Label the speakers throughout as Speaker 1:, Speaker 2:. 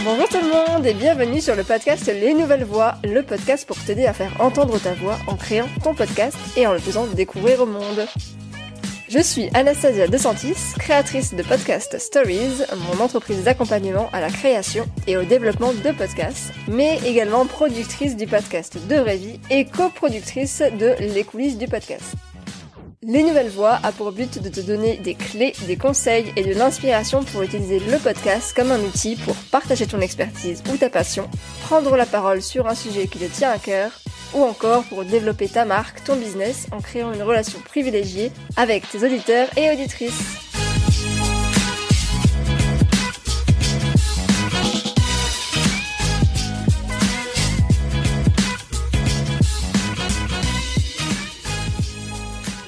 Speaker 1: Bonjour tout le monde et bienvenue sur le podcast Les Nouvelles Voix, le podcast pour t'aider à faire entendre ta voix en créant ton podcast et en le faisant découvrir au monde. Je suis Anastasia De Santis, créatrice de Podcast Stories, mon entreprise d'accompagnement à la création et au développement de podcasts, mais également productrice du podcast De Vraie Vie et coproductrice de Les Coulisses du podcast. Les Nouvelles Voix a pour but de te donner des clés, des conseils et de l'inspiration pour utiliser le podcast comme un outil pour partager ton expertise ou ta passion, prendre la parole sur un sujet qui te tient à cœur, ou encore pour développer ta marque, ton business en créant une relation privilégiée avec tes auditeurs et auditrices.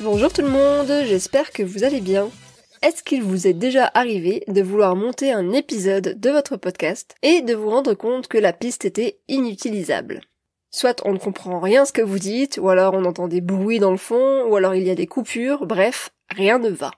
Speaker 1: Bonjour tout le monde, j'espère que vous allez bien. Est-ce qu'il vous est déjà arrivé de vouloir monter un épisode de votre podcast et de vous rendre compte que la piste était inutilisable ? Soit on ne comprend rien ce que vous dites, ou alors on entend des bruits dans le fond, ou alors il y a des coupures, bref, rien ne va.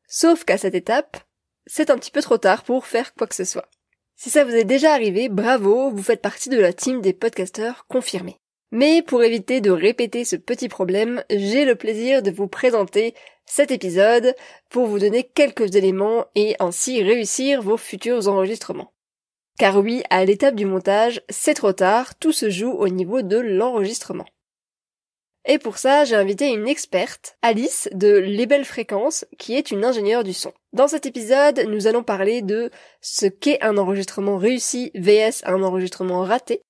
Speaker 1: Sauf qu'à cette étape, c'est un petit peu trop tard pour faire quoi que ce soit. Si ça vous est déjà arrivé, bravo, vous faites partie de la team des podcasteurs confirmés. Mais pour éviter de répéter ce petit problème, j'ai le plaisir de vous présenter cet épisode pour vous donner quelques éléments et ainsi réussir vos futurs enregistrements. Car oui, à l'étape du montage, c'est trop tard, tout se joue au niveau de l'enregistrement. Et pour ça, j'ai invité une experte, Alice de Les Belles Fréquences, qui est une ingénieure du son. Dans cet épisode, nous allons parler de ce qu'est un enregistrement réussi vs un enregistrement raté,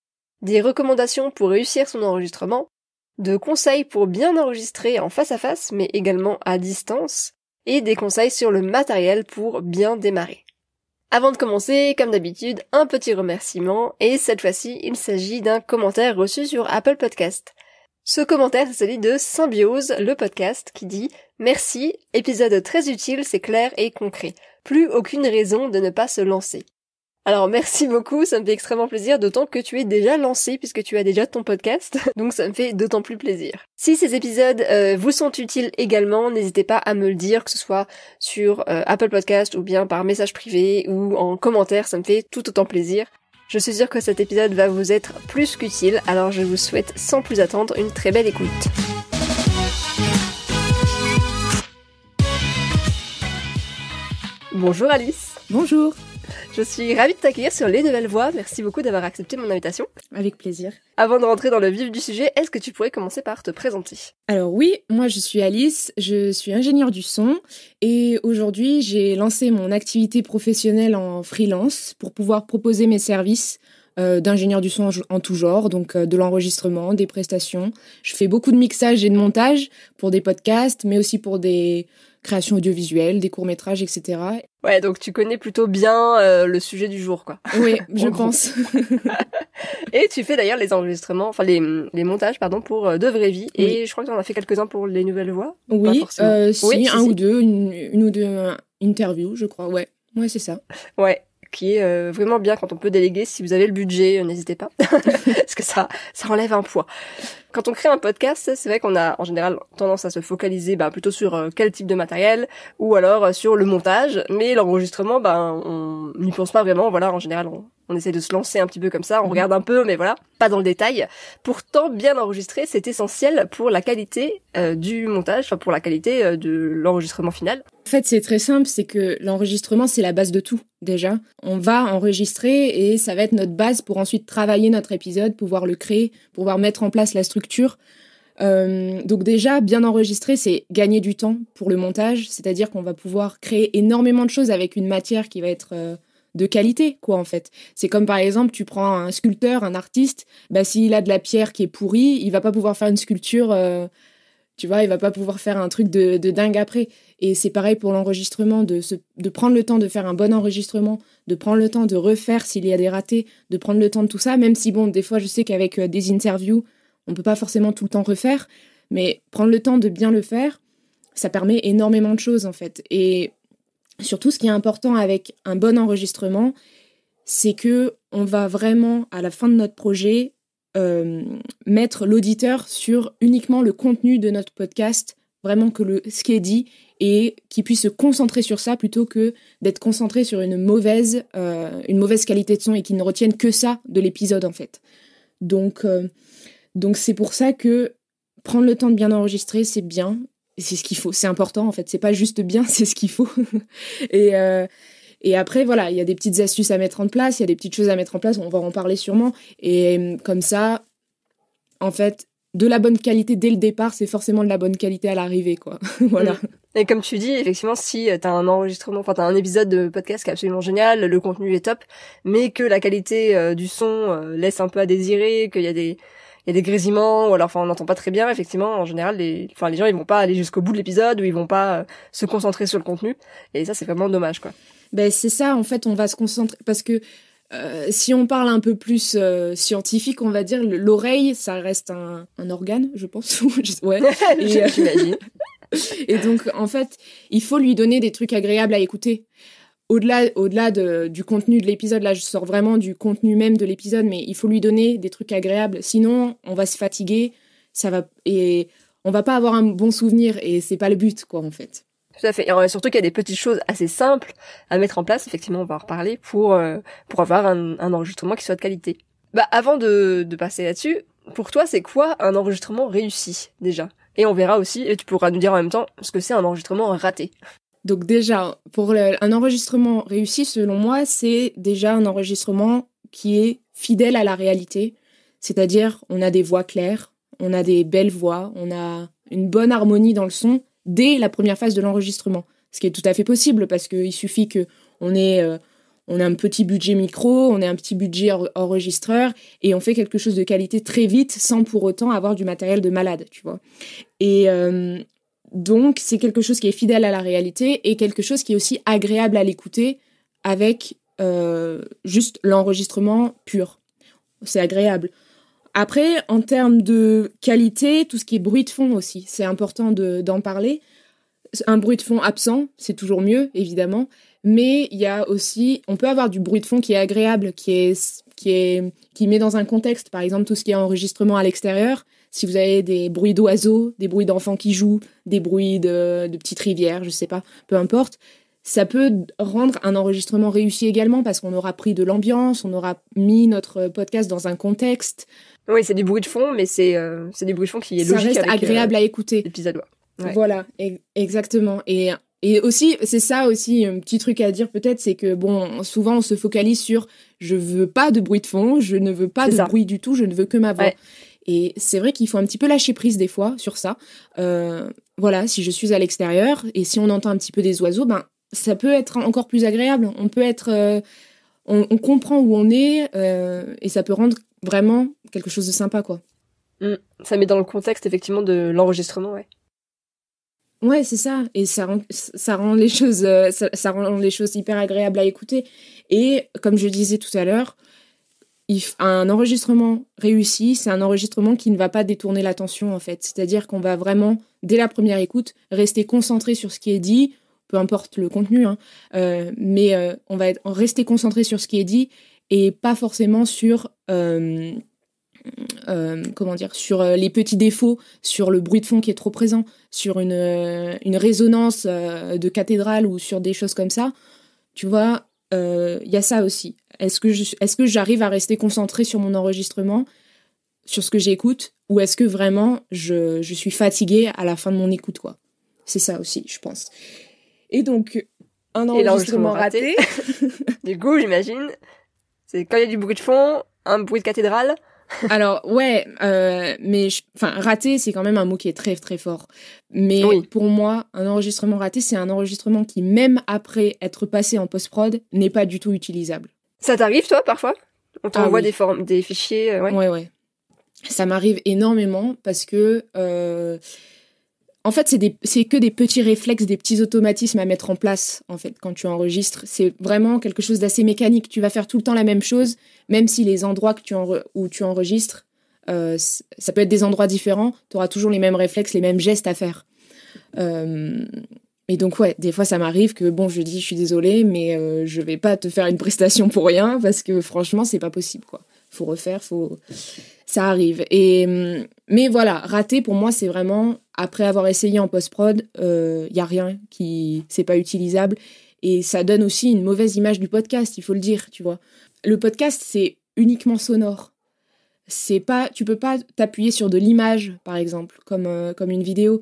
Speaker 1: des recommandations pour réussir son enregistrement, de conseils pour bien enregistrer en face à face mais également à distance, et des conseils sur le matériel pour bien démarrer. Avant de commencer, comme d'habitude, un petit remerciement, et cette fois-ci, il s'agit d'un commentaire reçu sur Apple Podcast. Ce commentaire, c'est celui de Symbiose, le podcast, qui dit « Merci, épisode très utile, c'est clair et concret. Plus aucune raison de ne pas se lancer. » Alors merci beaucoup, ça me fait extrêmement plaisir, d'autant que tu es déjà lancé puisque tu as déjà ton podcast, donc ça me fait d'autant plus plaisir. Si ces épisodes vous sont utiles également, n'hésitez pas à me le dire, que ce soit sur Apple Podcast ou bien par message privé ou en commentaire, ça me fait tout autant plaisir. Je suis sûre que cet épisode va vous être plus qu'utile, alors je vous souhaite sans plus attendre une très belle écoute. Bonjour Alice.
Speaker 2: Bonjour.
Speaker 1: Je suis ravie de t'accueillir sur Les Nouvelles Voix. Merci beaucoup d'avoir accepté mon invitation.
Speaker 2: Avec plaisir.
Speaker 1: Avant de rentrer dans le vif du sujet, est-ce que tu pourrais commencer par te présenter ?
Speaker 2: Alors oui, moi je suis Alice, je suis ingénieure du son et aujourd'hui j'ai lancé mon activité professionnelle en freelance pour pouvoir proposer mes services d'ingénieur du son en tout genre, donc de l'enregistrement, des prestations. Je fais beaucoup de mixage et de montage pour des podcasts, mais aussi pour des créations audiovisuelles, des courts-métrages, etc.
Speaker 1: Ouais, donc tu connais plutôt bien le sujet du jour, quoi.
Speaker 2: Oui, je pense.
Speaker 1: Et tu fais d'ailleurs les enregistrements, enfin les montages, pardon, pour De Vraie Vie. Oui. Et je crois que tu en as fait quelques-uns pour Les Nouvelles Voix.
Speaker 2: Oui, ou deux, une ou deux interviews, je crois. Ouais, c'est ça.
Speaker 1: Ouais. Qui est vraiment bien quand on peut déléguer. Si vous avez le budget, n'hésitez pas, parce que ça enlève un poids. Quand on crée un podcast, c'est vrai qu'on a en général tendance à se focaliser plutôt sur quel type de matériel, ou alors sur le montage, mais l'enregistrement, on n'y pense pas vraiment. Voilà, en général, on essaie de se lancer un petit peu comme ça, on regarde un peu, mais voilà, pas dans le détail. Pourtant, bien enregistrer, c'est essentiel pour la qualité du montage, enfin pour la qualité de l'enregistrement final.
Speaker 2: En fait, c'est très simple, c'est que l'enregistrement, c'est la base de tout, déjà. On va enregistrer et ça va être notre base pour ensuite travailler notre épisode, pouvoir le créer, pouvoir mettre en place la structure. Donc déjà, bien enregistrer, c'est gagner du temps pour le montage, c'est-à-dire qu'on va pouvoir créer énormément de choses avec une matière qui va être de qualité, quoi, en fait. C'est comme, par exemple, tu prends un sculpteur, un artiste, s'il a de la pierre qui est pourrie, il va pas pouvoir faire une sculpture... Tu vois, il va pas pouvoir faire un truc de dingue après. Et c'est pareil pour l'enregistrement, de prendre le temps de faire un bon enregistrement, de prendre le temps de refaire s'il y a des ratés, de prendre le temps de tout ça, même si, des fois, je sais qu'avec des interviews, on peut pas forcément tout le temps refaire, mais prendre le temps de bien le faire, ça permet énormément de choses, en fait. Et surtout, ce qui est important avec un bon enregistrement, c'est que on va vraiment, à la fin de notre projet, mettre l'auditeur sur uniquement le contenu de notre podcast vraiment que ce qui est dit et qu'il puisse se concentrer sur ça plutôt que d'être concentré sur une mauvaise qualité de son et qu'il ne retienne que ça de l'épisode en fait. Donc c'est pour ça que prendre le temps de bien enregistrer, c'est bien. Et c'est ce qu'il faut, c'est important en fait. C'est pas juste bien, c'est ce qu'il faut. Et après, voilà, il y a des petites astuces à mettre en place, il y a des petites choses à mettre en place, on va en parler sûrement. Et comme ça, en fait, de la bonne qualité dès le départ, c'est forcément de la bonne qualité à l'arrivée, quoi. Voilà.
Speaker 1: Et comme tu dis, effectivement, si t'as un enregistrement, enfin t'as un épisode de podcast qui est absolument génial, le contenu est top, mais que la qualité du son laisse un peu à désirer, qu'il y a des grésillements, ou alors enfin on n'entend pas très bien, effectivement, en général, les gens ils vont pas aller jusqu'au bout de l'épisode, ou ils vont pas se concentrer sur le contenu, et ça c'est vraiment dommage, quoi.
Speaker 2: Ben c'est ça, en fait, on va se concentrer, parce que si on parle un peu plus scientifique, on va dire, l'oreille, ça reste un organe, je pense. Ouais.
Speaker 1: J'imagine.
Speaker 2: Et donc, en fait, il faut lui donner des trucs agréables à écouter. Au-delà du contenu de l'épisode, là, je sors vraiment du contenu même de l'épisode, mais il faut lui donner des trucs agréables. Sinon, on va se fatiguer, et on va pas avoir un bon souvenir, et c'est pas le but, quoi, en fait.
Speaker 1: Tout à fait. Et surtout qu'il y a des petites choses assez simples à mettre en place, effectivement, on va en reparler, pour avoir un enregistrement qui soit de qualité. Bah, avant de passer là-dessus, pour toi, c'est quoi un enregistrement réussi, déjà? Et on verra aussi, et tu pourras nous dire en même temps ce que c'est un enregistrement raté.
Speaker 2: Donc déjà, pour un enregistrement réussi, selon moi, c'est déjà un enregistrement qui est fidèle à la réalité. C'est-à-dire, on a des voix claires, on a des belles voix, on a une bonne harmonie dans le son dès la première phase de l'enregistrement. Ce qui est tout à fait possible parce qu'il suffit qu'on ait un petit budget micro, on ait un petit budget enregistreur et on fait quelque chose de qualité très vite sans pour autant avoir du matériel de malade, tu vois. Et donc, c'est quelque chose qui est fidèle à la réalité et quelque chose qui est aussi agréable à l'écouter avec juste l'enregistrement pur. C'est agréable. Après, en termes de qualité, tout ce qui est bruit de fond aussi, c'est important d'en parler. Un bruit de fond absent, c'est toujours mieux, évidemment. Mais il y a aussi, on peut avoir du bruit de fond qui est agréable, qui met dans un contexte. Par exemple, tout ce qui est enregistrement à l'extérieur. Si vous avez des bruits d'oiseaux, des bruits d'enfants qui jouent, des bruits de petites rivières, je sais pas, peu importe, ça peut rendre un enregistrement réussi également parce qu'on aura pris de l'ambiance, on aura mis notre podcast dans un contexte.
Speaker 1: Oui, c'est du bruit de fond, mais c'est du bruit de fond qui est logique.
Speaker 2: Ça reste agréable à écouter.
Speaker 1: L'épisode, ouais.
Speaker 2: Voilà, exactement. Et aussi, c'est ça aussi, un petit truc à dire peut-être, c'est que bon, souvent on se focalise sur je veux pas de bruit de fond, je ne veux pas de bruit du tout, je ne veux que ma voix. Ouais. Et c'est vrai qu'il faut un petit peu lâcher prise des fois sur ça. Voilà, si je suis à l'extérieur et si on entend un petit peu des oiseaux, ben ça peut être encore plus agréable. On peut être, on comprend où on est et ça peut rendre vraiment quelque chose de sympa, quoi.
Speaker 1: Ça met dans le contexte effectivement de l'enregistrement, ouais.
Speaker 2: Ouais, c'est ça. Et ça rend les choses, ça rend les choses hyper agréables à écouter. Et comme je disais tout à l'heure, un enregistrement réussi, c'est un enregistrement qui ne va pas détourner l'attention, en fait. C'est-à-dire qu'on va vraiment, dès la première écoute, rester concentré sur ce qui est dit, peu importe le contenu, hein, mais on va rester concentré sur ce qui est dit et pas forcément sur... sur les petits défauts, sur le bruit de fond qui est trop présent, sur une résonance de cathédrale ou sur des choses comme ça. Tu vois, y a ça aussi. Est-ce que j'arrive à rester concentrée sur mon enregistrement, sur ce que j'écoute, ou est-ce que vraiment je suis fatiguée à la fin de mon écoute, quoi. C'est ça aussi, je pense. Et donc, un enregistrement raté.
Speaker 1: Du coup, j'imagine, c'est quand il y a du bruit de fond, un bruit de cathédrale.
Speaker 2: Alors, ouais, mais raté, c'est quand même un mot qui est très, très fort. Mais oui. Pour moi, un enregistrement raté, c'est un enregistrement qui, même après être passé en post-prod, n'est pas du tout utilisable.
Speaker 1: Ça t'arrive, toi, parfois ? On t'envoie des fichiers, ouais.
Speaker 2: Ouais. Ça m'arrive énormément parce que... En fait, c'est que des petits réflexes, des petits automatismes à mettre en place, en fait, quand tu enregistres. C'est vraiment quelque chose d'assez mécanique. Tu vas faire tout le temps la même chose, même si les endroits où tu enregistres, ça peut être des endroits différents, tu auras toujours les mêmes réflexes, les mêmes gestes à faire. Et donc, ouais, des fois, ça m'arrive que, bon, je dis, je suis désolée, mais je vais pas te faire une prestation pour rien, parce que franchement, c'est pas possible, quoi. Ça arrive. Mais voilà, raté, pour moi, c'est vraiment après avoir essayé en post-prod, y a rien qui c'est pas utilisable. Et ça donne aussi une mauvaise image du podcast, il faut le dire, tu vois. Le podcast, c'est uniquement sonore. Tu peux pas t'appuyer sur de l'image, par exemple, comme une vidéo.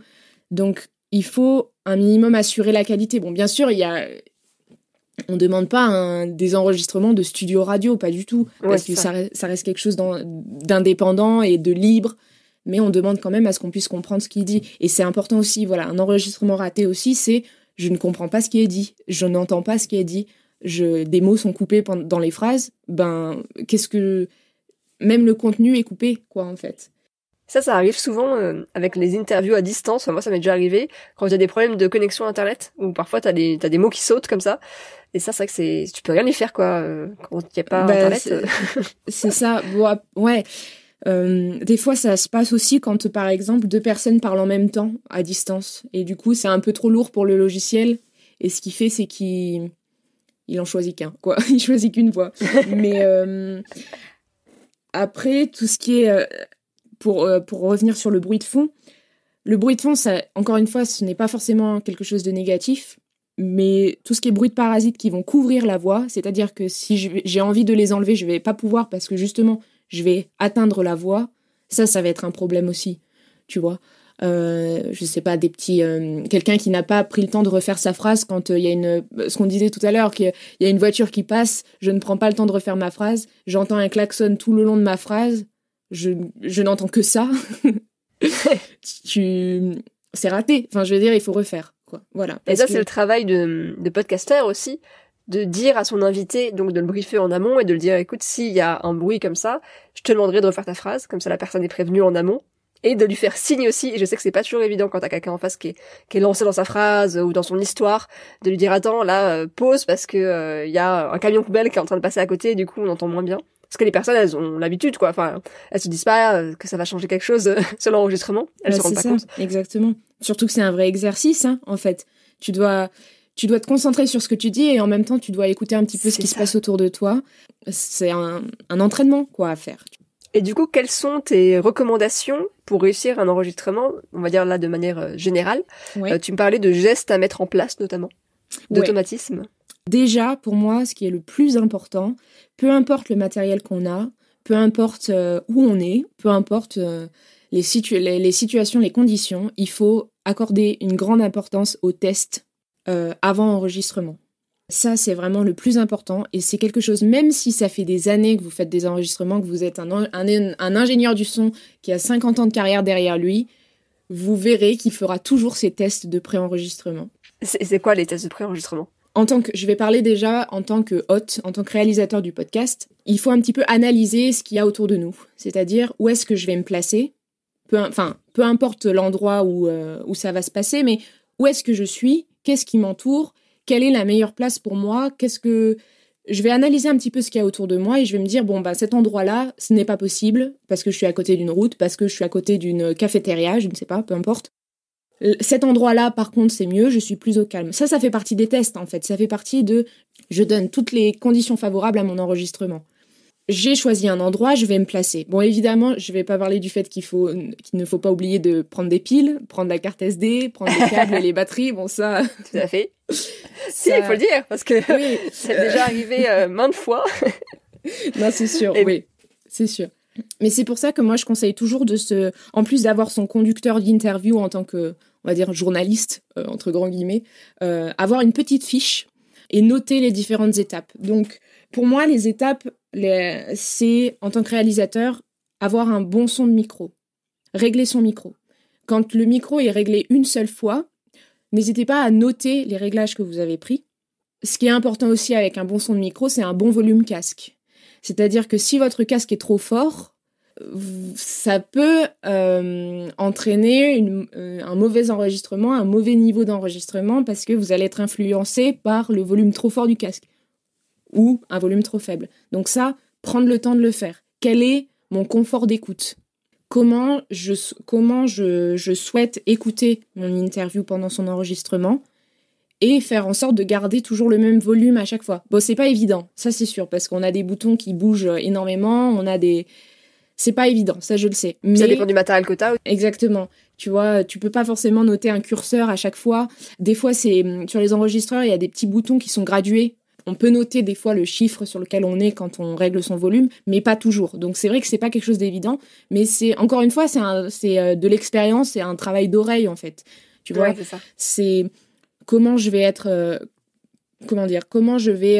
Speaker 2: Donc, il faut un minimum assurer la qualité. Bon, bien sûr, on demande pas des enregistrements de studio radio, pas du tout, parce que ça reste quelque chose d'indépendant et de libre, mais on demande quand même à ce qu'on puisse comprendre ce qu'il dit. Et c'est important aussi, voilà, un enregistrement raté aussi, c'est je ne comprends pas ce qui est dit, je n'entends pas ce qui est dit, des mots sont coupés dans les phrases, même le contenu est coupé, quoi, en fait.
Speaker 1: Ça arrive souvent avec les interviews à distance. Enfin, moi, ça m'est déjà arrivé quand il y a des problèmes de connexion Internet, où parfois t'as des mots qui sautent comme ça. Et ça, c'est vrai que tu peux rien y faire, quoi, quand il n'y a pas Internet.
Speaker 2: C'est ça. Bon, ouais. Des fois, ça se passe aussi quand, par exemple, 2 personnes parlent en même temps à distance. Et du coup, c'est un peu trop lourd pour le logiciel. Et ce qu'il fait, c'est qu'il en choisit qu'un, quoi. Il choisit qu'une voix. Mais après, tout ce qui est... Pour revenir sur le bruit de fond, ça, encore une fois, ce n'est pas forcément quelque chose de négatif, mais tout ce qui est bruit de parasites qui vont couvrir la voix, c'est-à-dire que si j'ai envie de les enlever, je vais pas pouvoir parce que justement, je vais atteindre la voix, ça va être un problème aussi, tu vois. Je sais pas, des petits... quelqu'un qui n'a pas pris le temps de refaire sa phrase quand il y a ce qu'on disait tout à l'heure, qu'il y a une voiture qui passe, je ne prends pas le temps de refaire ma phrase, j'entends un klaxon tout le long de ma phrase, je n'entends que ça. C'est raté. Enfin, je veux dire, il faut refaire, quoi. Voilà.
Speaker 1: Et ça, c'est le travail de podcasteur aussi, de dire à son invité, donc de le briefer en amont et de le dire, écoute, s'il y a un bruit comme ça, je te demanderai de refaire ta phrase, comme ça la personne est prévenue en amont, et de lui faire signe aussi. Et je sais que c'est pas toujours évident quand t'as quelqu'un en face qui est lancé dans sa phrase ou dans son histoire, de lui dire, attends, là, pause parce que il y a un camion poubelle qui est en train de passer à côté, et du coup, on entend moins bien. Parce que les personnes, elles ont l'habitude, quoi. Enfin, elles se disent pas que ça va changer quelque chose sur l'enregistrement. Elles se rendent pas compte.
Speaker 2: Exactement. Surtout que c'est un vrai exercice, hein, en fait. Tu dois te concentrer sur ce que tu dis et en même temps, tu dois écouter un petit peu ce qui se passe autour de toi. C'est un entraînement, quoi, à faire.
Speaker 1: Et du coup, quelles sont tes recommandations pour réussir un enregistrement, on va dire là de manière générale? Ouais. Tu me parlais de gestes à mettre en place, notamment, d'automatisme. Ouais.
Speaker 2: Déjà, pour moi, ce qui est le plus important, peu importe le matériel qu'on a, peu importe où on est, peu importe les situations, les conditions, il faut accorder une grande importance aux tests avant enregistrement. Ça, c'est vraiment le plus important et c'est quelque chose, même si ça fait des années que vous faites des enregistrements, que vous êtes un ingénieur du son qui a 50 ans de carrière derrière lui, vous verrez qu'il fera toujours ces tests de pré-enregistrement.
Speaker 1: C'est quoi les tests de pré-enregistrement ?
Speaker 2: Je vais parler déjà en tant que hôte, en tant que réalisateur du podcast, il faut un petit peu analyser ce qu'il y a autour de nous. C'est-à-dire, où est-ce que je vais me placer ? Peu importe l'endroit où ça va se passer, mais où est-ce que je suis ? Qu'est-ce qui m'entoure ? Quelle est la meilleure place pour moi ? Je vais analyser un petit peu ce qu'il y a autour de moi et je vais me dire, cet endroit-là, ce n'est pas possible parce que je suis à côté d'une route, parce que je suis à côté d'une cafétéria, je ne sais pas, peu importe. Cet endroit-là, par contre, c'est mieux, je suis plus au calme. Ça fait partie des tests, en fait. Ça fait partie je donne toutes les conditions favorables à mon enregistrement. J'ai choisi un endroit, je vais me placer. Bon, évidemment, je vais pas parler du fait qu'il ne faut pas oublier de prendre des piles, prendre la carte SD, prendre les câbles et les batteries. Bon, ça...
Speaker 1: Tout à fait. Si, il faut le dire, parce que oui, c'est déjà arrivé maintes fois.
Speaker 2: Non, c'est sûr, oui. C'est sûr. Mais c'est pour ça que moi, je conseille toujours en plus d'avoir son conducteur d'interview en tant que, on va dire, journaliste, entre grands guillemets, avoir une petite fiche et noter les différentes étapes. Donc, pour moi, les étapes, c'est, en tant que réalisateur, avoir un bon son de micro. Régler son micro. Quand le micro est réglé une seule fois, n'hésitez pas à noter les réglages que vous avez pris. Ce qui est important aussi avec un bon son de micro, c'est un bon volume casque. C'est-à-dire que si votre casque est trop fort, ça peut entraîner un mauvais enregistrement, un mauvais niveau d'enregistrement parce que vous allez être influencé par le volume trop fort du casque ou un volume trop faible. Donc ça, prendre le temps de le faire. Quel est mon confort d'écoute ? Comment je souhaite écouter mon interview pendant son enregistrement ? Et faire en sorte de garder toujours le même volume à chaque fois. Bon, c'est pas évident, ça c'est sûr, parce qu'on a des boutons qui bougent énormément, c'est pas évident, ça je le sais. Mais...
Speaker 1: ça dépend du matériel que t'as.
Speaker 2: Exactement. Tu vois, tu peux pas forcément noter un curseur à chaque fois. Des fois, c'est sur les enregistreurs, il y a des petits boutons qui sont gradués. On peut noter des fois le chiffre sur lequel on est quand on règle son volume, mais pas toujours. Donc c'est vrai que c'est pas quelque chose d'évident, mais c'est encore une fois, c'est de l'expérience, c'est un travail d'oreille en fait. Tu vois,
Speaker 1: c'est ça.
Speaker 2: C'est comment je vais être, comment je vais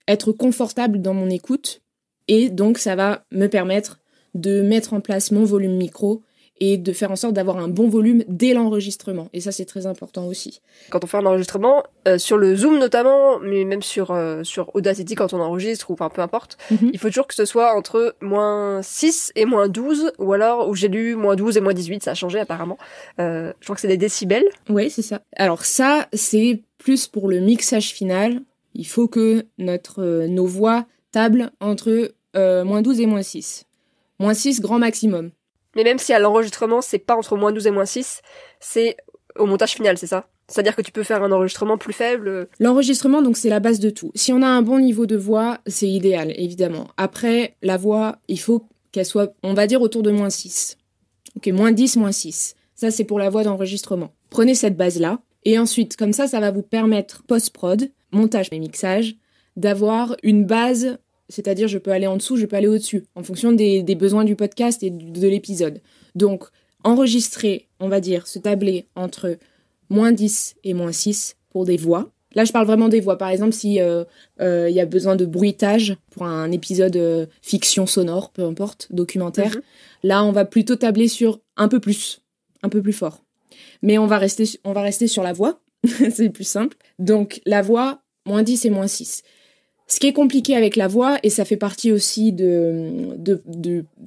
Speaker 2: être confortable dans mon écoute, et donc ça va me permettre de mettre en place mon volume micro et de faire en sorte d'avoir un bon volume dès l'enregistrement. Et ça, c'est très important aussi.
Speaker 1: Quand on fait un enregistrement, sur le Zoom notamment, mais même sur Audacity quand on enregistre, ou enfin peu importe, il faut toujours que ce soit entre -6 et -12, ou alors, où j'ai lu -12 et -18, ça a changé apparemment. Je crois que c'est des décibels.
Speaker 2: Oui, c'est ça. Alors ça, c'est plus pour le mixage final. Il faut que nos voix tablent entre -12 et -6. -6, grand maximum.
Speaker 1: Mais même si à l'enregistrement, c'est pas entre -12 et -6, c'est au montage final, c'est ça? C'est-à-dire que tu peux faire un enregistrement plus faible.
Speaker 2: L'enregistrement, donc, c'est la base de tout. Si on a un bon niveau de voix, c'est idéal, évidemment. Après, la voix, il faut qu'elle soit, on va dire, autour de -6. Ok, -10, -6. Ça, c'est pour la voix d'enregistrement. Prenez cette base-là. Et ensuite, comme ça va vous permettre, post-prod, montage et mixage, d'avoir une base. C'est-à-dire, je peux aller en dessous, je peux aller au-dessus, en fonction des besoins du podcast et de l'épisode. Donc, enregistrer, on va dire, se tabler entre -10 et -6 pour des voix. Là, je parle vraiment des voix. Par exemple, si y a besoin de bruitage pour un épisode fiction sonore, peu importe, documentaire, là, on va plutôt tabler sur un peu plus fort. Mais on va rester sur la voix, c'est plus simple. Donc, la voix, -10 et -6. Ce qui est compliqué avec la voix, et ça fait partie aussi de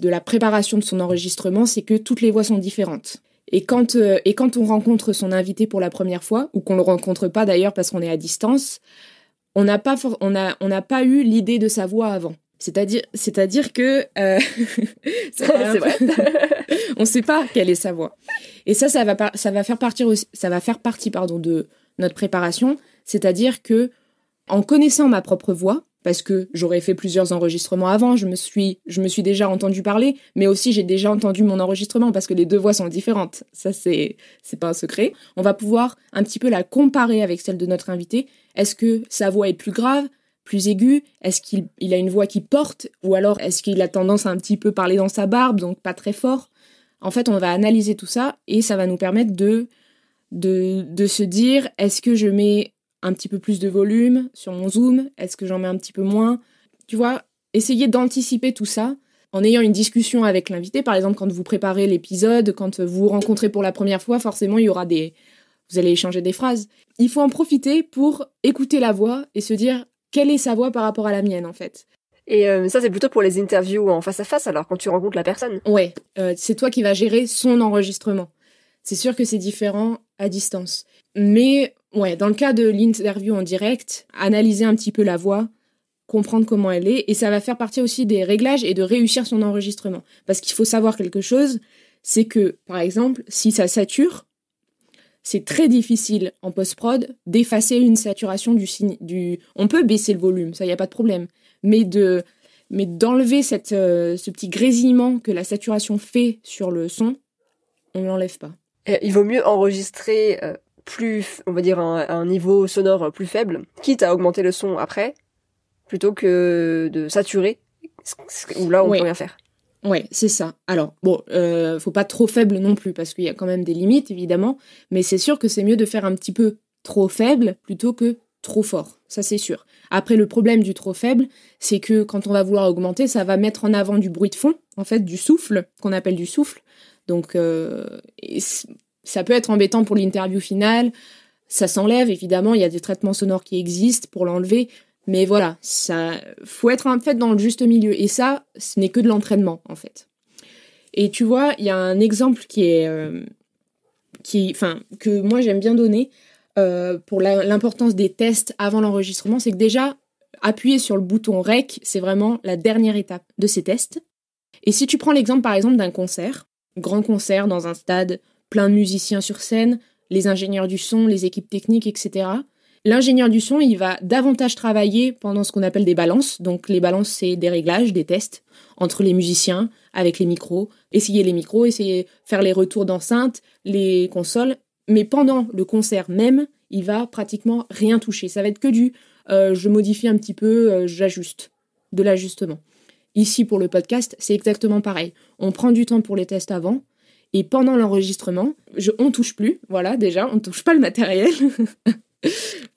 Speaker 2: la préparation de son enregistrement, c'est que toutes les voix sont différentes. Et quand on rencontre son invité pour la première fois, ou qu'on le rencontre pas d'ailleurs parce qu'on est à distance, on n'a pas eu l'idée de sa voix avant. C'est-à-dire que
Speaker 1: c'est vrai.
Speaker 2: On sait pas quelle est sa voix. Et ça va faire partie de notre préparation, c'est-à-dire que en connaissant ma propre voix, parce que j'aurais fait plusieurs enregistrements avant, je me suis déjà entendu parler, mais aussi j'ai déjà entendu mon enregistrement parce que les deux voix sont différentes. Ça, c'est pas un secret. On va pouvoir un petit peu la comparer avec celle de notre invité. Est-ce que sa voix est plus grave, plus aiguë? Est-ce qu'il a une voix qui porte? Ou alors est-ce qu'il a tendance à un petit peu parler dans sa barbe, donc pas très fort? En fait, on va analyser tout ça et ça va nous permettre de se dire, est-ce que je mets un petit peu plus de volume sur mon zoom? Est-ce que j'en mets un petit peu moins? Tu vois, essayez d'anticiper tout ça en ayant une discussion avec l'invité. Par exemple, quand vous préparez l'épisode, quand vous vous rencontrez pour la première fois, forcément, vous allez échanger des phrases. Il faut en profiter pour écouter la voix et se dire quelle est sa voix par rapport à la mienne, en fait.
Speaker 1: Et ça, c'est plutôt pour les interviews en face à face, alors quand tu rencontres la personne.
Speaker 2: Ouais, c'est toi qui vas gérer son enregistrement. C'est sûr que c'est différent à distance. Mais ouais, dans le cas de l'interview en direct, analyser un petit peu la voix, comprendre comment elle est, et ça va faire partie aussi des réglages et de réussir son enregistrement. Parce qu'il faut savoir quelque chose, c'est que, par exemple, si ça sature, c'est très difficile en post-prod d'effacer une saturation du... On peut baisser le volume, ça, y a pas de problème. Mais d'enlever ce petit grésillement que la saturation fait sur le son, on l'enlève pas.
Speaker 1: Il vaut mieux enregistrer plus, on va dire, un niveau sonore plus faible, quitte à augmenter le son après, plutôt que de saturer, où là on peut rien faire.
Speaker 2: Ouais, c'est ça. Alors, bon, faut pas trop faible non plus, parce qu'il y a quand même des limites, évidemment, mais c'est sûr que c'est mieux de faire un petit peu trop faible plutôt que trop fort, ça c'est sûr. Après, le problème du trop faible, c'est que quand on va vouloir augmenter, ça va mettre en avant du bruit de fond, en fait, du souffle, qu'on appelle du souffle. Donc, ça peut être embêtant pour l'interview finale. Ça s'enlève, évidemment, il y a des traitements sonores qui existent pour l'enlever. Mais voilà, ça faut être en fait dans le juste milieu. Et ça, ce n'est que de l'entraînement, en fait. Et tu vois, il y a un exemple que moi j'aime bien donner pour l'importance des tests avant l'enregistrement. C'est que déjà, appuyer sur le bouton REC, c'est vraiment la dernière étape de ces tests. Et si tu prends l'exemple, par exemple, d'un concert, grand concert dans un stade, plein de musiciens sur scène, les ingénieurs du son, les équipes techniques, etc. L'ingénieur du son, il va davantage travailler pendant ce qu'on appelle des balances. Donc les balances, c'est des réglages, des tests entre les musiciens, avec les micros, essayer les micros, essayer faire les retours d'enceinte, les consoles. Mais pendant le concert même, il va pratiquement rien toucher. Ça va être que je modifie un petit peu, j'ajuste, de l'ajustement. Ici, pour le podcast, c'est exactement pareil. On prend du temps pour les tests avant, et pendant l'enregistrement, on touche plus, voilà, déjà, on touche pas le matériel,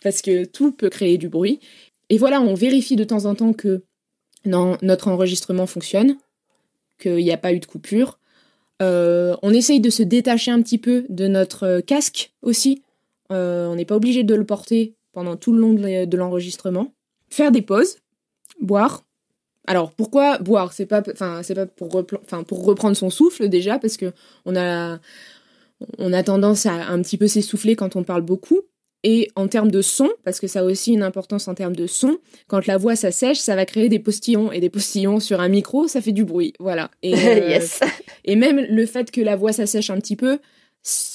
Speaker 2: parce que tout peut créer du bruit. Et voilà, on vérifie de temps en temps que notre enregistrement fonctionne, qu'il n'y a pas eu de coupure. On essaye de se détacher un petit peu de notre casque aussi. On n'est pas obligé de le porter pendant tout le long de l'enregistrement. Faire des pauses, boire. Alors pourquoi boire ? C'est pas pour reprendre son souffle déjà, parce que on a tendance à un petit peu s'essouffler quand on parle beaucoup. Et en termes de son, parce que ça a aussi une importance en termes de son, quand la voix s'assèche, ça va créer des postillons. Et des postillons sur un micro, ça fait du bruit. Voilà. Et,
Speaker 1: Yes.
Speaker 2: Et même le fait que la voix s'assèche un petit peu,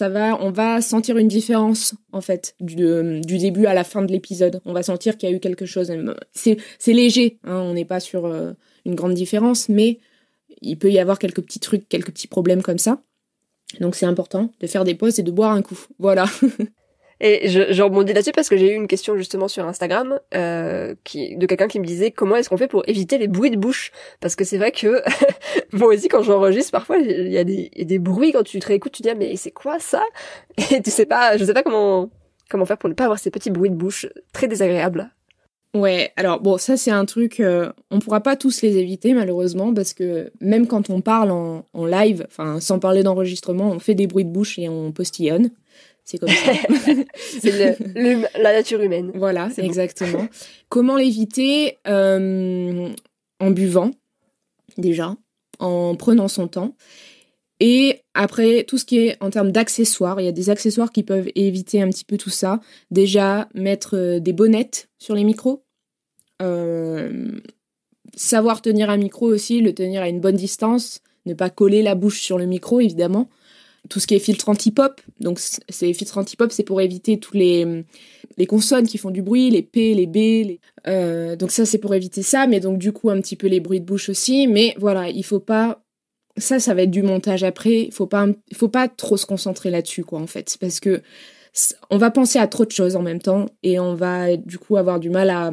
Speaker 2: on va sentir une différence, en fait, du début à la fin de l'épisode. On va sentir qu'il y a eu quelque chose. C'est léger, hein, on n'est pas sur une grande différence, mais il peut y avoir quelques petits trucs, quelques petits problèmes comme ça. Donc c'est important de faire des pauses et de boire un coup. Voilà.
Speaker 1: Et je rebondis là-dessus parce que j'ai eu une question justement sur Instagram de quelqu'un qui me disait comment est-ce qu'on fait pour éviter les bruits de bouche, parce que c'est vrai que moi aussi quand j'enregistre parfois il y a des bruits, quand tu te réécoutes tu te dis mais c'est quoi ça, et je sais pas comment faire pour ne pas avoir ces petits bruits de bouche très désagréables.
Speaker 2: Ouais, alors bon, ça c'est un truc, on pourra pas tous les éviter malheureusement, parce que même quand on parle en live, enfin sans parler d'enregistrement, on fait des bruits de bouche et on postillonne. C'est comme ça.
Speaker 1: C'est la nature humaine.
Speaker 2: Voilà, c'est exactement. Bon. Comment l'éviter ? En buvant, déjà, en prenant son temps. Et après, tout ce qui est en termes d'accessoires, il y a des accessoires qui peuvent éviter un petit peu tout ça. Déjà, mettre des bonnettes sur les micros. Savoir tenir un micro aussi, le tenir à une bonne distance. Ne pas coller la bouche sur le micro, évidemment. Tout ce qui est filtre anti-pop. Donc, ces filtres anti-pop, c'est pour éviter tous les consonnes qui font du bruit, les P, les B. Donc ça, c'est pour éviter ça. Mais donc, du coup, un petit peu les bruits de bouche aussi. Mais voilà, il faut pas... Ça va être du montage après. Il faut pas trop se concentrer là-dessus, quoi, en fait. Parce que on va penser à trop de choses en même temps. Et on va, du coup, avoir du mal à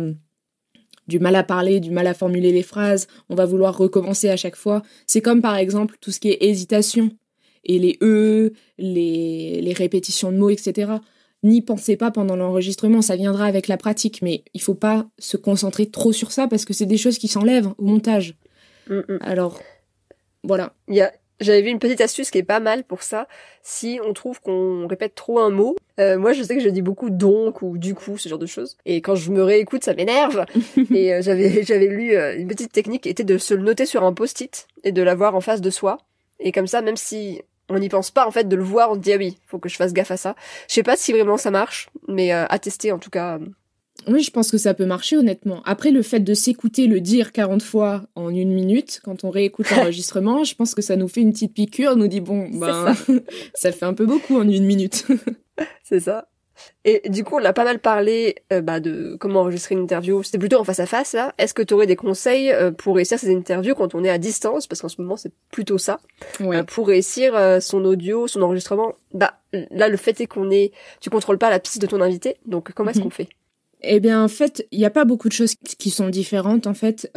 Speaker 2: parler, du mal à formuler les phrases. On va vouloir recommencer à chaque fois. C'est comme, par exemple, tout ce qui est hésitation. Et les les répétitions de mots, etc. N'y pensez pas pendant l'enregistrement, ça viendra avec la pratique, mais il faut pas se concentrer trop sur ça parce que c'est des choses qui s'enlèvent au montage. Alors, voilà.
Speaker 1: J'avais vu une petite astuce qui est pas mal pour ça. Si on trouve qu'on répète trop un mot, moi je sais que je dis beaucoup donc ou du coup, ce genre de choses. Et quand je me réécoute, ça m'énerve. Et j'avais lu une petite technique qui était de se le noter sur un post-it et de l'avoir en face de soi. Et comme ça, même si on n'y pense pas, en fait, de le voir, on se dit ah oui, faut que je fasse gaffe à ça. Je sais pas si vraiment ça marche, mais à tester en tout cas.
Speaker 2: Oui, je pense que ça peut marcher, honnêtement. Après, le fait de s'écouter le dire 40 fois en 1 minute, quand on réécoute l'enregistrement, je pense que ça nous fait une petite piqûre, on nous dit bon, ça fait un peu beaucoup en 1 minute.
Speaker 1: C'est ça. Et du coup, on a pas mal parlé de comment enregistrer une interview. C'était plutôt en face à face, là. Est-ce que tu aurais des conseils pour réussir ces interviews quand on est à distance ? Parce qu'en ce moment, c'est plutôt ça.
Speaker 2: Ouais.
Speaker 1: Pour réussir son audio, son enregistrement. Là, le fait est tu contrôles pas la piste de ton invité. Donc, comment est-ce qu'on fait ?
Speaker 2: Eh bien, en fait, il n'y a pas beaucoup de choses qui sont différentes, en fait.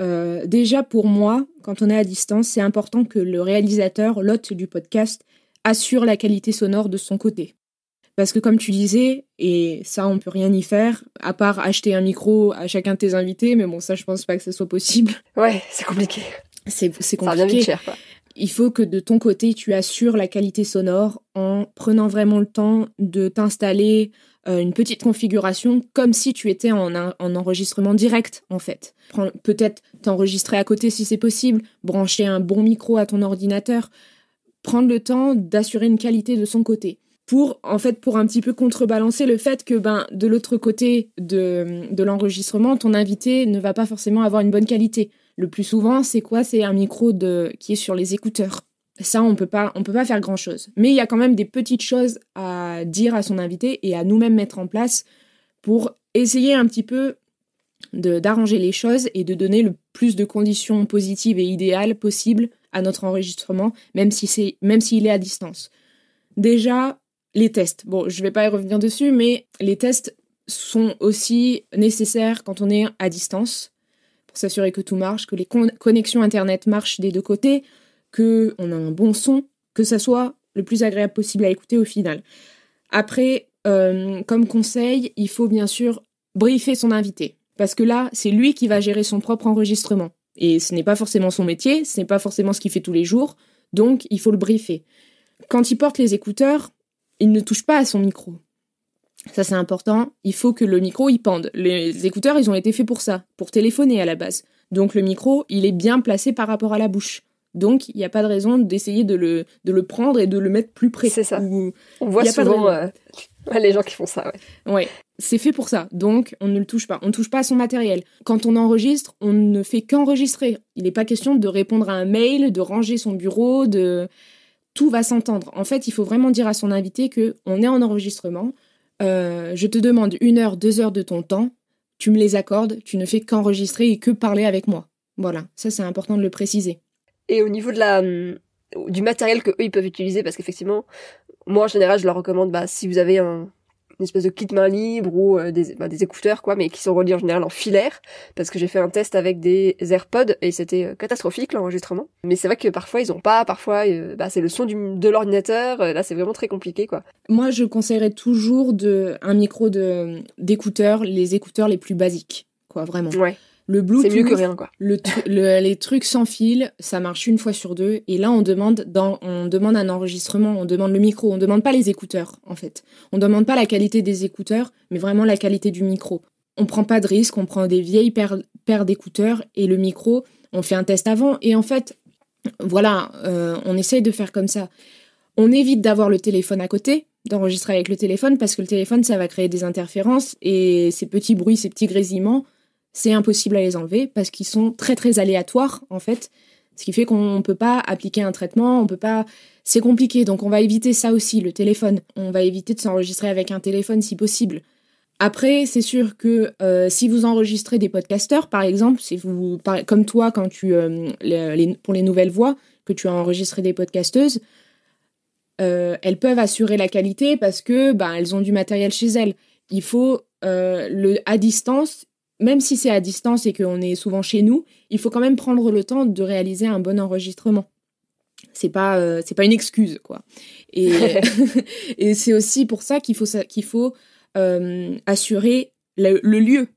Speaker 2: Déjà, pour moi, quand on est à distance, c'est important que le réalisateur, l'hôte du podcast, assure la qualité sonore de son côté. Parce que comme tu disais, et ça on peut rien y faire, à part acheter un micro à chacun de tes invités, mais bon ça je pense pas que ce soit possible.
Speaker 1: Ouais, c'est compliqué.
Speaker 2: C'est compliqué.
Speaker 1: Ça revient vite cher, quoi.
Speaker 2: Il faut que de ton côté tu assures la qualité sonore en prenant vraiment le temps de t'installer une petite configuration comme si tu étais en enregistrement direct en fait. Peut-être t'enregistrer à côté si c'est possible, brancher un bon micro à ton ordinateur, prendre le temps d'assurer une qualité de son côté. Pour un petit peu contrebalancer le fait que de l'autre côté de l'enregistrement, ton invité ne va pas forcément avoir une bonne qualité. Le plus souvent, c'est quoi ? C'est un micro qui est sur les écouteurs. Ça, on peut pas faire grand-chose. Mais il y a quand même des petites choses à dire à son invité et à nous-mêmes mettre en place pour essayer un petit peu d'arranger les choses et de donner le plus de conditions positives et idéales possibles à notre enregistrement, même s'il est à distance. Déjà, les tests. Bon, je vais pas y revenir dessus, mais les tests sont aussi nécessaires quand on est à distance pour s'assurer que tout marche, que les connexions Internet marchent des deux côtés, qu'on a un bon son, que ça soit le plus agréable possible à écouter au final. Après, comme conseil, il faut bien sûr briefer son invité. Parce que là, c'est lui qui va gérer son propre enregistrement. Et ce n'est pas forcément son métier, ce n'est pas forcément ce qu'il fait tous les jours, donc il faut le briefer. Quand il porte les écouteurs, il ne touche pas à son micro. Ça, c'est important. Il faut que le micro, il pende. Les écouteurs, ils ont été faits pour ça, pour téléphoner à la base. Donc le micro, il est bien placé par rapport à la bouche. Donc, il n'y a pas de raison d'essayer de le prendre et de le mettre plus près.
Speaker 1: C'est ça. On voit souvent les gens qui font ça, ouais.
Speaker 2: Ouais, c'est fait pour ça. Donc, on ne le touche pas. On ne touche pas à son matériel. Quand on enregistre, on ne fait qu'enregistrer. Il n'est pas question de répondre à un mail, de ranger son bureau, Tout va s'entendre. En fait, il faut vraiment dire à son invité qu'on est en enregistrement. Je te demande 1 heure, 2 heures de ton temps. Tu me les accordes. Tu ne fais qu'enregistrer et que parler avec moi. Voilà. Ça, c'est important de le préciser.
Speaker 1: Et au niveau du matériel que eux ils peuvent utiliser, parce qu'effectivement, moi en général je leur recommande, si vous avez une espèce de kit main libre ou des écouteurs quoi, mais qui sont reliés en général en filaire, parce que j'ai fait un test avec des AirPods et c'était catastrophique l'enregistrement. Mais c'est vrai que parfois ils ont pas, parfois c'est le son de l'ordinateur, là c'est vraiment très compliqué quoi.
Speaker 2: Moi je conseillerais toujours un micro d'écouteurs, les écouteurs les plus basiques, quoi, vraiment.
Speaker 1: Ouais.
Speaker 2: Le Bluetooth,
Speaker 1: c'est mieux que rien, quoi.
Speaker 2: Les trucs sans fil, ça marche 1 fois sur 2. Et là, on demande un enregistrement, on demande le micro, on demande pas les écouteurs, en fait. On demande pas la qualité des écouteurs, mais vraiment la qualité du micro. On prend pas de risque, on prend des vieilles paires d'écouteurs et le micro, on fait un test avant. Et en fait, voilà, on essaye de faire comme ça. On évite d'avoir le téléphone à côté, d'enregistrer avec le téléphone, parce que le téléphone, ça va créer des interférences et ces petits bruits, ces petits grésillements, c'est impossible à les enlever parce qu'ils sont très très aléatoires en fait, ce qui fait qu'on peut pas appliquer un traitement, c'est compliqué, donc on va éviter ça aussi, le téléphone. On va éviter de s'enregistrer avec un téléphone si possible. Après, c'est sûr que si vous enregistrez des podcasteurs, par exemple, comme toi quand pour les nouvelles voix, que tu as enregistré des podcasteuses, elles peuvent assurer la qualité parce que elles ont du matériel chez elles. Il faut à distance. Même si c'est à distance et qu'on est souvent chez nous, il faut quand même prendre le temps de réaliser un bon enregistrement. C'est pas une excuse, quoi. Et, et c'est aussi pour ça qu'il faut assurer le lieu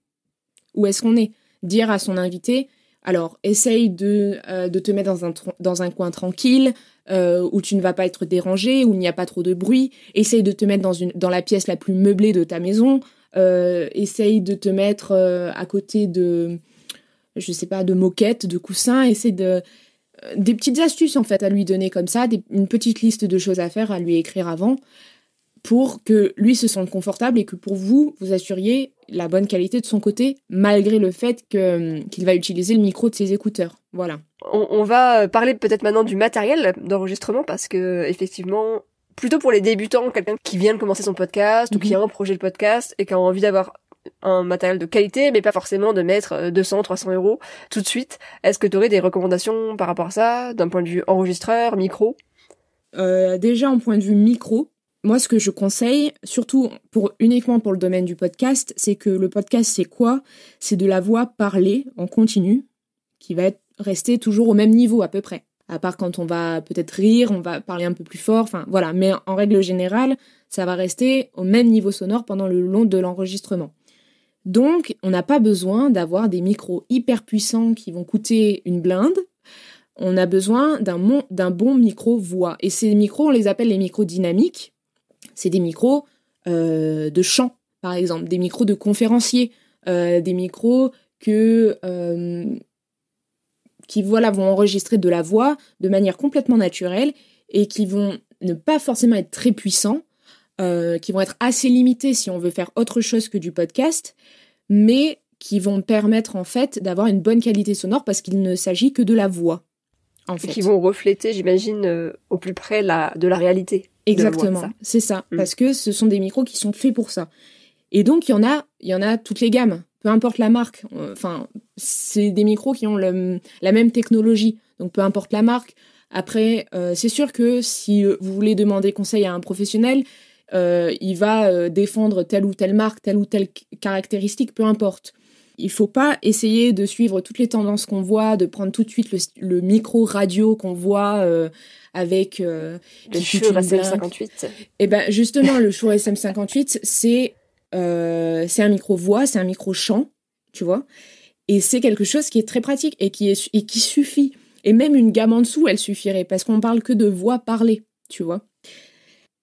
Speaker 2: où est-ce qu'on est. Dire à son invité, alors essaye de te mettre dans un coin tranquille, où tu ne vas pas être dérangé, où il n'y a pas trop de bruit. Essaye de te mettre dans la pièce la plus meublée de ta maison. Essaye de te mettre à côté de moquettes, de coussins, essaye des petites astuces en fait à lui donner comme ça, une petite liste de choses à faire, à lui écrire avant, pour que lui se sente confortable et que pour vous assuriez la bonne qualité de son côté, malgré le fait qu'il va utiliser le micro de ses écouteurs. Voilà.
Speaker 1: On va parler peut-être maintenant du matériel d'enregistrement, parce que effectivement, plutôt pour les débutants, quelqu'un qui vient de commencer son podcast ou qui a un projet de podcast et qui a envie d'avoir un matériel de qualité, mais pas forcément de mettre 200, 300 € tout de suite. Est-ce que tu aurais des recommandations par rapport à ça, d'un point de vue enregistreur, micro ?
Speaker 2: Déjà, en point de vue micro, moi, ce que je conseille, surtout uniquement pour le domaine du podcast, c'est que le podcast, c'est quoi ? C'est de la voix parlée en continu, qui va rester toujours au même niveau à peu près. À part quand on va peut-être rire, on va parler un peu plus fort, enfin voilà. Mais en règle générale, ça va rester au même niveau sonore pendant le long de l'enregistrement. Donc, on n'a pas besoin d'avoir des micros hyper puissants qui vont coûter une blinde. On a besoin d'un bon micro voix. Et ces micros, on les appelle les micros dynamiques. C'est des micros de chant, par exemple, des micros de conférenciers, des micros qui vont enregistrer de la voix de manière complètement naturelle et qui vont ne pas forcément être très puissants, qui vont être assez limités si on veut faire autre chose que du podcast, mais qui vont permettre en fait d'avoir une bonne qualité sonore parce qu'il ne s'agit que de la voix. En fait.
Speaker 1: Et qui vont refléter, j'imagine, au plus près de la réalité.
Speaker 2: Exactement, c'est ça. Parce que ce sont des micros qui sont faits pour ça. Et donc, il y en a toutes les gammes, peu importe la marque. Enfin, c'est des micros qui ont la même technologie, donc peu importe la marque. Après, c'est sûr que si vous voulez demander conseil à un professionnel, il va défendre telle ou telle marque, telle ou telle caractéristique, peu importe. Il faut pas essayer de suivre toutes les tendances qu'on voit, de prendre tout de suite le micro radio qu'on voit avec
Speaker 1: le Shure SM58.
Speaker 2: Et ben justement, le Shure SM58, c'est un micro voix, c'est un micro chant, tu vois. Et c'est quelque chose qui est très pratique et qui suffit. Et même une gamme en dessous, elle suffirait parce qu'on parle que de voix parlée, tu vois.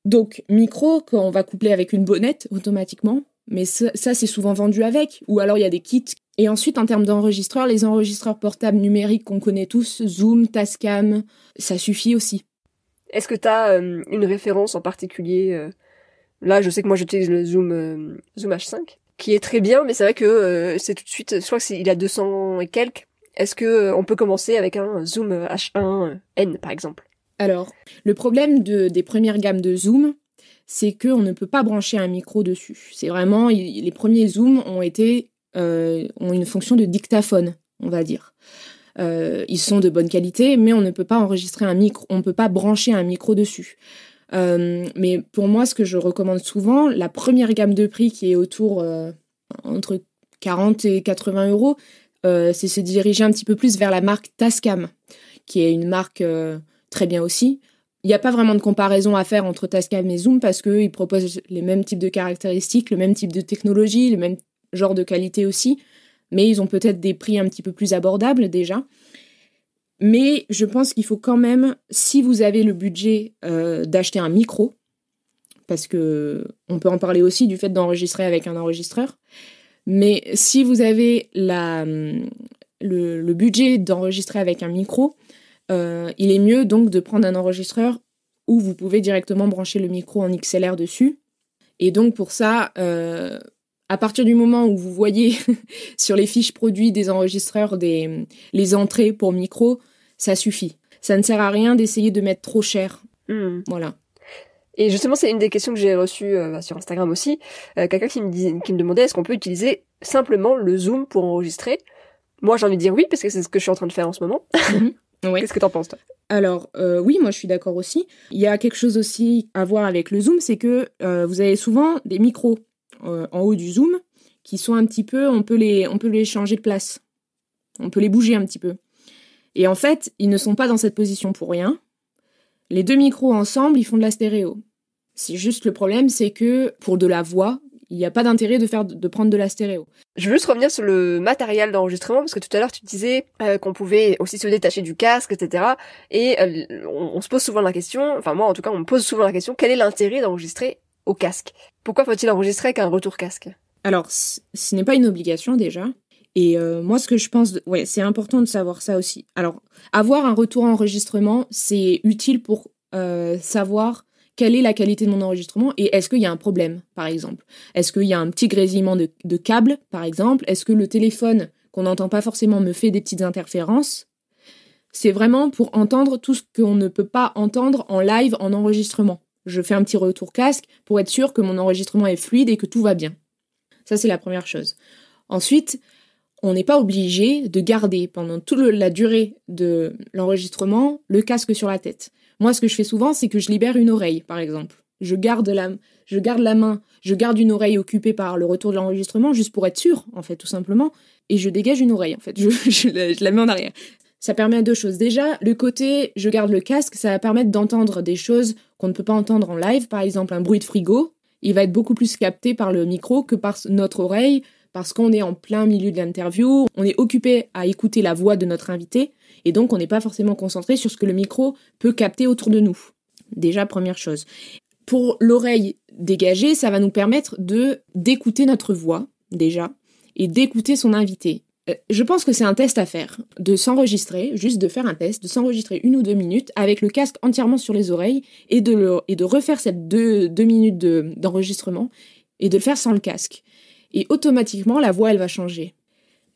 Speaker 2: Donc, micro qu'on va coupler avec une bonnette automatiquement, mais ça c'est souvent vendu avec, ou alors il y a des kits. Et ensuite, en termes d'enregistreurs, les enregistreurs portables numériques qu'on connaît tous, Zoom, Tascam, ça suffit aussi.
Speaker 1: Est-ce que tu as une référence en particulier Là, je sais que moi j'utilise le Zoom H5, qui est très bien, mais c'est vrai que c'est tout de suite, je crois qu'il a 200 et quelques. Est-ce que on peut commencer avec un Zoom H1N, par exemple?
Speaker 2: Alors, le problème des premières gammes de Zoom, c'est qu'on ne peut pas brancher un micro dessus. C'est vraiment, les premiers Zoom ont une fonction de dictaphone, on va dire. Ils sont de bonne qualité, mais on ne peut pas enregistrer un micro, on ne peut pas brancher un micro dessus. Mais pour moi, ce que je recommande souvent, la première gamme de prix qui est autour entre 40 et 80 euros, c'est se diriger un petit peu plus vers la marque Tascam, qui est une marque très bien aussi. Il n'y a pas vraiment de comparaison à faire entre Tascam et Zoom parce qu'ils proposent les mêmes types de caractéristiques, le même type de technologie, le même genre de qualité aussi, mais ils ont peut-être des prix un petit peu plus abordables déjà. Mais je pense qu'il faut quand même, si vous avez le budget d'acheter un micro, parce que on peut en parler aussi du fait d'enregistrer avec un enregistreur, mais si vous avez le budget d'enregistrer avec un micro, il est mieux donc de prendre un enregistreur où vous pouvez directement brancher le micro en XLR dessus. Et donc pour ça, à partir du moment où vous voyez sur les fiches produits des enregistreurs les entrées pour micro, ça suffit. Ça ne sert à rien d'essayer de mettre trop cher. Voilà.
Speaker 1: Et justement, c'est une des questions que j'ai reçues sur Instagram aussi. Quelqu'un qui me demandait est-ce qu'on peut utiliser simplement le Zoom pour enregistrer. Moi, j'ai envie de dire oui, parce que c'est ce que je suis en train de faire en ce moment.
Speaker 2: Oui.
Speaker 1: Qu'est-ce que t'en penses, toi?
Speaker 2: Alors, oui, moi je suis d'accord aussi. Il y a quelque chose aussi à voir avec le Zoom, c'est que vous avez souvent des micros en haut du Zoom qui sont un petit peu, on peut les changer de place. On peut les bouger un petit peu. Et en fait, ils ne sont pas dans cette position pour rien. Les deux micros ensemble, ils font de la stéréo. C'est juste le problème, c'est que pour de la voix, il n'y a pas d'intérêt de prendre de la stéréo.
Speaker 1: Je veux juste revenir sur le matériel d'enregistrement, parce que tout à l'heure tu disais qu'on pouvait aussi se détacher du casque, etc. Et on se pose souvent la question, enfin moi en tout cas on me pose souvent la question, quel est l'intérêt d'enregistrer au casque? Pourquoi faut-il enregistrer avec un retour casque?
Speaker 2: Alors, ce n'est pas une obligation déjà. Et moi, ce que je pense, c'est important de savoir ça aussi. Alors, avoir un retour enregistrement, c'est utile pour savoir quelle est la qualité de mon enregistrement et est-ce qu'il y a un problème, par exemple. Est-ce qu'il y a un petit grésillement de câble, par exemple. Est-ce que le téléphone, qu'on n'entend pas forcément, me fait des petites interférences. C'est vraiment pour entendre tout ce qu'on ne peut pas entendre en live, en enregistrement. Je fais un petit retour casque pour être sûr que mon enregistrement est fluide et que tout va bien. Ça, c'est la première chose. Ensuite, on n'est pas obligé de garder pendant toute la durée de l'enregistrement le casque sur la tête. Moi, ce que je fais souvent, c'est que je libère une oreille, par exemple. Je garde la main, je garde une oreille occupée par le retour de l'enregistrement, juste pour être sûr, en fait, tout simplement. Et je dégage une oreille, en fait. Je la mets en arrière. Ça permet deux choses. Déjà, le côté je garde le casque, ça va permettre d'entendre des choses qu'on ne peut pas entendre en live. Par exemple, un bruit de frigo, il va être beaucoup plus capté par le micro que par notre oreille, parce qu'on est en plein milieu de l'interview, on est occupé à écouter la voix de notre invité, et donc on n'est pas forcément concentré sur ce que le micro peut capter autour de nous. Déjà, première chose. Pour l'oreille dégagée, ça va nous permettre d'écouter notre voix, déjà, et d'écouter son invité. Je pense que c'est un test à faire, de s'enregistrer, juste de faire un test, de s'enregistrer 1 ou 2 minutes avec le casque entièrement sur les oreilles et de refaire cette 2 minutes d'enregistrement et de le faire sans le casque. Et automatiquement, la voix, elle va changer.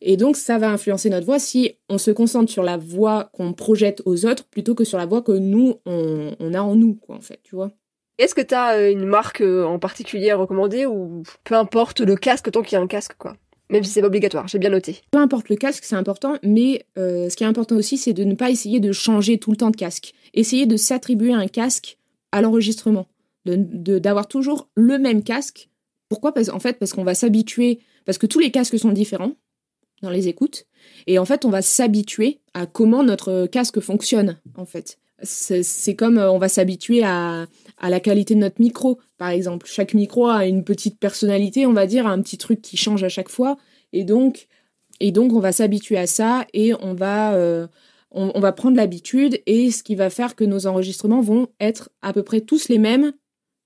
Speaker 2: Et donc, ça va influencer notre voix si on se concentre sur la voix qu'on projette aux autres plutôt que sur la voix que nous, on a en nous, quoi, en fait, tu vois.
Speaker 1: Est-ce que t'as une marque en particulier à recommander ou peu importe le casque tant qu'il y a un casque quoi? Même si c'est pas obligatoire, j'ai bien noté.
Speaker 2: Peu importe le casque, c'est important, mais ce qui est important aussi, c'est de ne pas essayer de changer tout le temps de casque. Essayer de s'attribuer un casque à l'enregistrement, d'avoir toujours le même casque. Pourquoi ? Parce qu'on va s'habituer, parce que tous les casques sont différents dans les écoutes, et en fait, on va s'habituer à comment notre casque fonctionne, en fait. C'est comme on va s'habituer à la qualité de notre micro, par exemple. Chaque micro a une petite personnalité, on va dire, un petit truc qui change à chaque fois. Et donc on va s'habituer à ça et on va prendre l'habitude. Et ce qui va faire que nos enregistrements vont être à peu près tous les mêmes,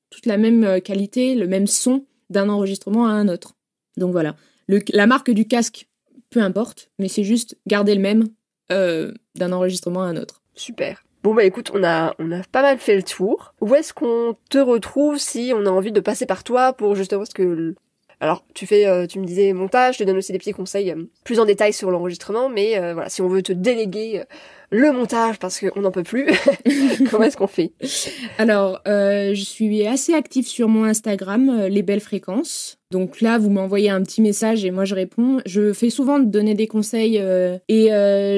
Speaker 2: toute la même qualité, le même son d'un enregistrement à un autre. Donc voilà. La marque du casque, peu importe, mais c'est juste garder le même d'un enregistrement à un autre.
Speaker 1: Super. Bon bah écoute, on a pas mal fait le tour. Où est-ce qu'on te retrouve si on a envie de passer par toi pour justement ce que... Alors tu me disais montage, je te donne aussi des petits conseils plus en détail sur l'enregistrement, mais voilà, si on veut te déléguer le montage parce qu'on n'en peut plus, comment est-ce qu'on fait ?
Speaker 2: Alors, je suis assez active sur mon Instagram, Les Belles Fréquences. Donc là, vous m'envoyez un petit message et moi je réponds. Je fais souvent donner des conseils et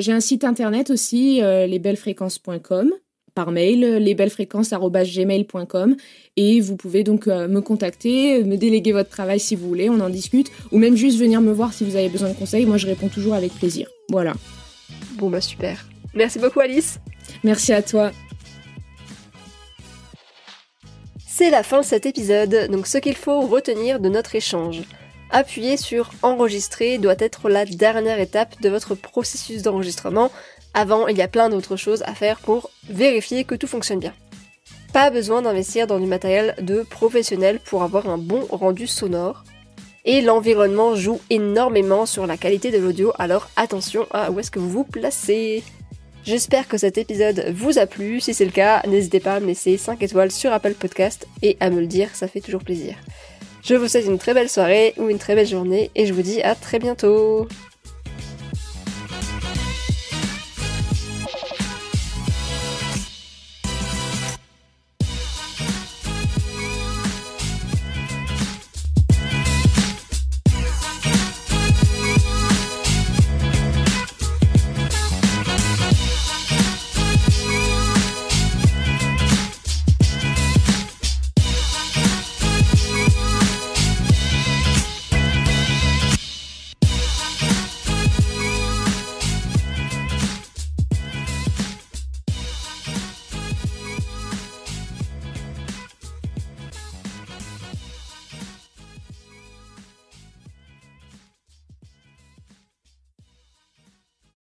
Speaker 2: j'ai un site internet aussi, lesbellesfréquences.com, par mail, lesbellesfréquences@gmail.com, et vous pouvez donc me contacter, me déléguer votre travail si vous voulez, on en discute, ou même juste venir me voir si vous avez besoin de conseils. Moi, je réponds toujours avec plaisir. Voilà.
Speaker 1: Bon bah super. Merci beaucoup Alice.
Speaker 2: Merci à toi.
Speaker 1: C'est la fin de cet épisode, donc ce qu'il faut retenir de notre échange. Appuyer sur enregistrer doit être la dernière étape de votre processus d'enregistrement. Avant, il y a plein d'autres choses à faire pour vérifier que tout fonctionne bien. Pas besoin d'investir dans du matériel de professionnel pour avoir un bon rendu sonore. Et l'environnement joue énormément sur la qualité de l'audio, alors attention à où est-ce que vous vous placez. J'espère que cet épisode vous a plu. Si c'est le cas, n'hésitez pas à me laisser 5 étoiles sur Apple Podcast et à me le dire, ça fait toujours plaisir. Je vous souhaite une très belle soirée ou une très belle journée et je vous dis à très bientôt.